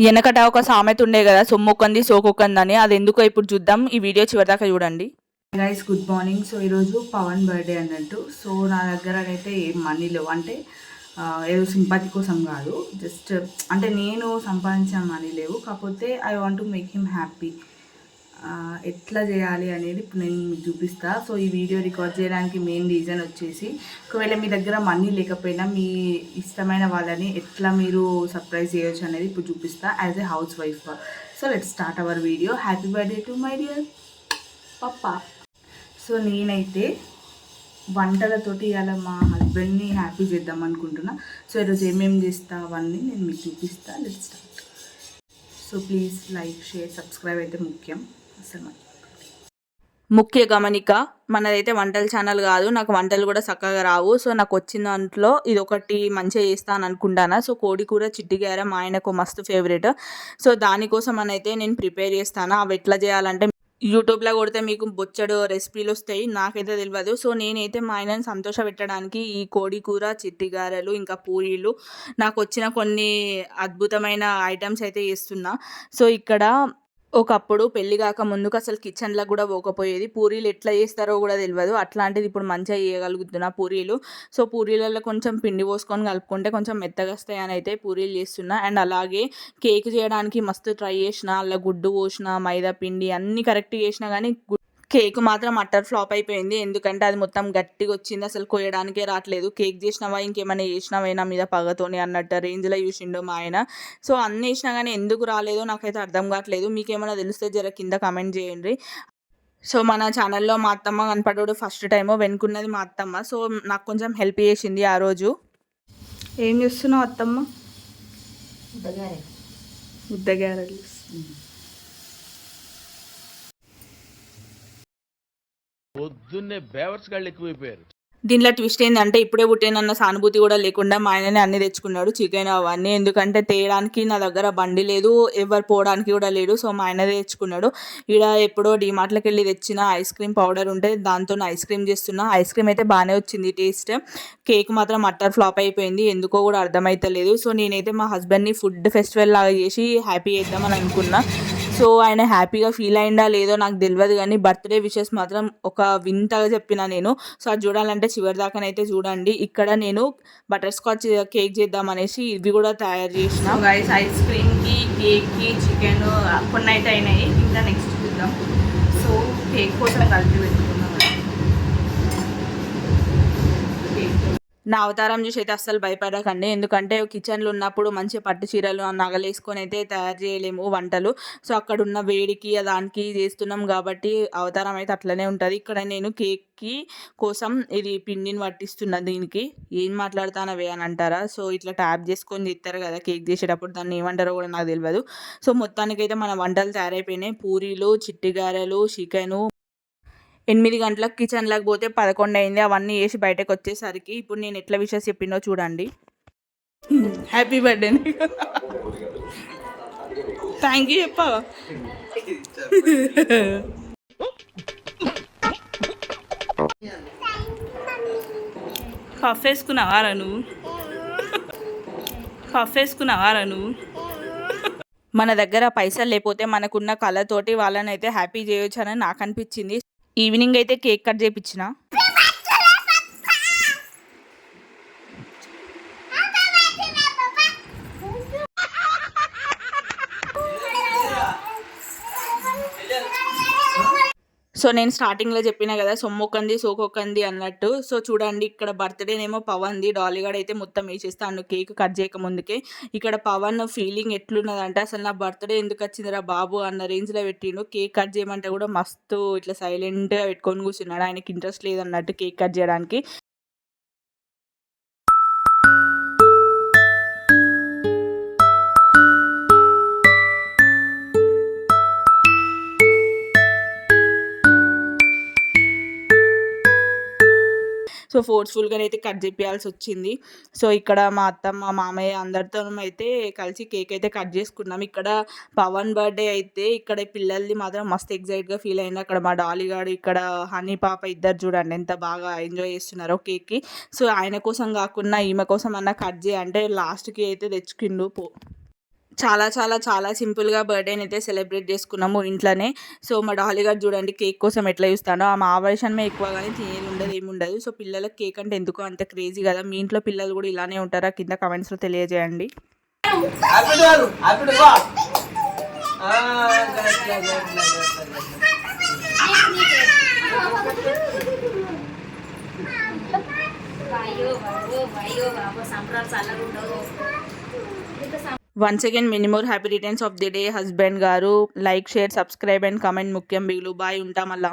వెనకట ఒక సామెత ఉండే కదా, సొమ్మొక్కంది సోకొక్కంది అని. అది ఎందుకో ఇప్పుడు చూద్దాం, ఈ వీడియో చివరిదాకా చూడండి. Guys good morning. సో ఈరోజు పవన్ బర్త్డే అన్నట్టు. సో నా దగ్గర అయితే ఏం మనీ లేవు, అంటే ఏదో సింపతి కోసం కాదు, జస్ట్ అంటే నేను సంపాదించిన మనీ లేవు. కాకపోతే I want to make him happy. ఎట్లా చేయాలి అనేది ఇప్పుడు నేను మీకు చూపిస్తా. సో ఈ వీడియో రికార్డ్ చేయడానికి మెయిన్ రీజన్ వచ్చేసి, ఒకవేళ మీ దగ్గర మనీ లేకపోయినా మీ ఇష్టమైన వాళ్ళని ఎట్లా మీరు సర్ప్రైజ్ చేయొచ్చు అనేది ఇప్పుడు చూపిస్తా as a housewife. So let's start our video. Happy birthday to my dear papa. So నేనైతే వంటలతోటి ఇవాళ మా హస్బెండ్ని హ్యాపీ చేద్దాం అనుకుంటున్నా. సో ఈరోజు ఏమేమి చేస్తా అవన్నీ నేను మీకు చూపిస్తా. Let's start. So please like, share, subscribe అయితే ముఖ్యం. అసలు ముఖ్య గమనిక, మనదైతే వంటల ఛానల్ కాదు, నాకు వంటలు కూడా చక్కగా రావు. సో నాకు వచ్చిన దాంట్లో ఇది ఒకటి మంచిగా చేస్తాను అనుకుంటానా. సో కోడి కూర చిట్టిగార మా ఆయనకు మస్తు ఫేవరెట్. సో దానికోసం అయితే నేను ప్రిపేర్ చేస్తాను. అవి ఎట్లా చేయాలంటే యూట్యూబ్లో కొడితే మీకు బొచ్చడు రెసిపీలు వస్తాయి, నాకైతే తెలియదు. సో నేనైతే మా ఆయనని సంతోష పెట్టడానికి ఈ కోడి కూర, చిట్టిగారెలు, ఇంకా పూరీలు, నాకు వచ్చిన కొన్ని అద్భుతమైన ఐటమ్స్ అయితే చేస్తున్నా. సో ఇక్కడ ఒకప్పుడు పెళ్లి కాక ముందుకు అసలు కిచెన్లో కూడా పోకపోయేది. పూరీలు ఎట్లా చేస్తారో కూడా తెలియదు. అట్లాంటిది ఇప్పుడు మంచిగా చేయగలుగుతున్నా పూరీలు. సో పూరీలలో కొంచెం పిండి పోసుకొని కలుపుకుంటే కొంచెం మెత్తగా వస్తాయని అయితే పూరీలు చేస్తున్నా. అండ్ అలాగే కేక్ చేయడానికి మస్తు ట్రై చేసిన, అలా గుడ్డు పోసిన, మైదా పిండి అన్నీ కరెక్ట్గా చేసినా కానీ కేక్ మాత్రం అట్టర్ ఫ్లాప్ అయిపోయింది. ఎందుకంటే అది మొత్తం గట్టిగా వచ్చింది, అసలు కోయడానికే రావట్లేదు. కేక్ చేసినావా ఇంకేమైనా చేసినావా నా మీద పగతోని అన్నట్టు రేంజ్లో చూసిండు మా ఆయన. సో అన్నీ వేసినా కానీ ఎందుకు రాలేదో నాకైతే అర్థం కావట్లేదు. మీకేమైనా తెలిస్తే జర కింద కమెంట్ చేయండి. సో మన ఛానల్లో మా అత్తమ్మ కనపడడు ఫస్ట్ టైము, వెనుకున్నది మా అత్తమ్మ. సో నాకు కొంచెం హెల్ప్ చేసింది ఆ రోజు. ఏం చేస్తున్నావు అత్తమ్మ? ముద్దగారెలు. పొద్దున్నే బేవర్స్ గాళ్ళు ఎక్కువైపోయారు. దీంట్లో ట్విస్ట్ ఏంటంటే ఇప్పుడే పుట్టినన్న సానుభూతి కూడా లేకుండా మా ఆయననే అన్ని తెచ్చుకున్నాడు, చికెన్ అవన్నీ. ఎందుకంటే తేయడానికి నా దగ్గర బండి లేదు, ఎవరు పోవడానికి కూడా లేడు. సో మా ఆయనదే తెచ్చుకున్నాడు. ఇక్కడ ఎప్పుడో డిమార్ట్లోకి వెళ్ళి తెచ్చిన ఐస్ క్రీమ్ పౌడర్ ఉంటే దాంతో ఐస్ క్రీమ్ చేస్తున్నా. ఐస్ క్రీమ్ అయితే బాగానే వచ్చింది టేస్ట్. కేక్ మాత్రం అట్టర్ ఫ్లాప్ అయిపోయింది, ఎందుకో కూడా అర్థమైతలేదు. సో నేనైతే మా హస్బెండ్ని ఫుడ్ ఫెస్టివల్ లాగా చేసి హ్యాపీ చేద్దామని అనుకున్నా. సో ఆయన హ్యాపీగా ఫీల్ అయిందా లేదో నాకు తెలియదు, కానీ బర్త్డే విషెస్ మాత్రం ఒక వింతగా చెప్పిన నేను. సో అది చూడాలంటే చివరి దాకానైతే చూడండి. ఇక్కడ నేను బటర్ స్కాచ్ కేక్ చేద్దాం అనేసి ఇవి కూడా తయారు చేసిన. గైస్ ఐస్ క్రీమ్కి, కేక్కి, చికెన్ కొన్ని అయితే అయినాయి, ఇంకా నెక్స్ట్ చూద్దాం. సో కేక్ కోసం కలిపి పెట్టుకున్నాం. నా అవతారం చూసి అయితే అస్సలు భయపడకండి, ఎందుకంటే కిచెన్లో ఉన్నప్పుడు మంచి పట్టు చీరలు నగలు వేసుకొని అయితే తయారు చేయలేము వంటలు. సో అక్కడ ఉన్న వేడికి దానికి చేస్తున్నాం కాబట్టి అవతారం అయితే అట్లనే ఉంటుంది. ఇక్కడ నేను కేక్కి కోసం ఇది పిండిని పట్టిస్తున్నా. దీనికి ఏం మాట్లాడతానవే అని అంటారా? సో ఇట్లా ట్యాప్ చేసుకొని చేస్తారు కదా కేక్ చేసేటప్పుడు, దాన్ని ఏమంటారో కూడా నాకు తెలియదు. సో మొత్తానికైతే మన వంటలు తయారైపోయినాయి. పూరీలు, చిట్టిగారెలు, చికెను. 8 గంటలకు కిచెన్లోకి పోతే 11 అయింది. అవన్నీ వేసి బయటకు వచ్చేసరికి ఇప్పుడు నేను ఎట్లా విషెస్ చెప్పిందో చూడండి. Happy birthday. థ్యాంక్ యూ చెప్పా. పఫ్ వేసుకున్నావారా నువ్వు? పఫ్ వేసుకున్నావారా నువ్వు? మన దగ్గర పైసలు లేకపోతే మనకున్న కళతోటి వాళ్ళని అయితే హ్యాపీ చేయొచ్చు అని నాకు అనిపించింది. ఈవినింగ్ అయితే కేక్ కట్ చేయించిన. సో నేను స్టార్టింగ్లో చెప్పిన కదా సొమ్మొక్కంది సోకొక్కంది అన్నట్టు. సో చూడండి ఇక్కడ బర్త్డేనేమో పవన్ది, డాలీగాడ్ అయితే మొత్తం వేసేస్తాను కేక్ కట్ చేయక ముందుకే. ఇక్కడ పవన్ ఫీలింగ్ ఎట్లున్నదంటే అసలు నా బర్త్డే ఎందుకు వచ్చిందిరా బాబు అన్న రేంజ్లో పెట్టిండు. కేక్ కట్ చేయమంటే కూడా మస్తు ఇట్లా సైలెంట్గా పెట్టుకొని కూర్చున్నాడు, ఆయనకి ఇంట్రెస్ట్ లేదన్నట్టు కేక్ కట్ చేయడానికి. సో ఫోర్స్ఫుల్గా అయితే కట్ చేయాల్సి వచ్చింది. సో ఇక్కడ మా అత్తమ్మ, మా మామయ్య అందరితో అయితే కలిసి కేక్ అయితే కట్ చేసుకున్నాం. ఇక్కడ పవన్ బర్త్డే అయితే ఇక్కడ పిల్లల్ని మాత్రం మస్తు ఎగ్జైట్గా ఫీల్ అయింది. అక్కడ మా డాలీగాడు, ఇక్కడ హనీ పాప ఇద్దరు చూడండి ఎంత బాగా ఎంజాయ్ చేస్తున్నారో కేక్కి. సో ఆయన కోసం కాకుండా ఈమె కోసం అన్న కట్ చేయ అంటే లాస్ట్కి అయితే తెచ్చుకుండు చాలా చాలా చాలా సింపుల్‌గా బర్త్‌డేని అయితే సెలబ్రేట్ చేసుకున్నాము ఇంట్లోనే. సో, మా డాలీ గారు చూడండి కేక్ కోసం ఎట్లా చూస్తాడో. ఆమె ఆవేశమే ఎక్కువ గానీ తినేది ఉండదు, ఏముండదు. సో, పిల్లలకి కేక్ అంటే ఎందుకో అంత క్రేజీ కదా! మీ ఇంట్లో పిల్లలు కూడా ఇలానే ఉంటారా? కింద కామెంట్స్‌లో తెలియజేయండి. Once again many more happy returns of the day husband గారు. Like, share, subscribe and comment ముఖ్యం బిగులు. బాయ్ ఉంటా మళ్ళా.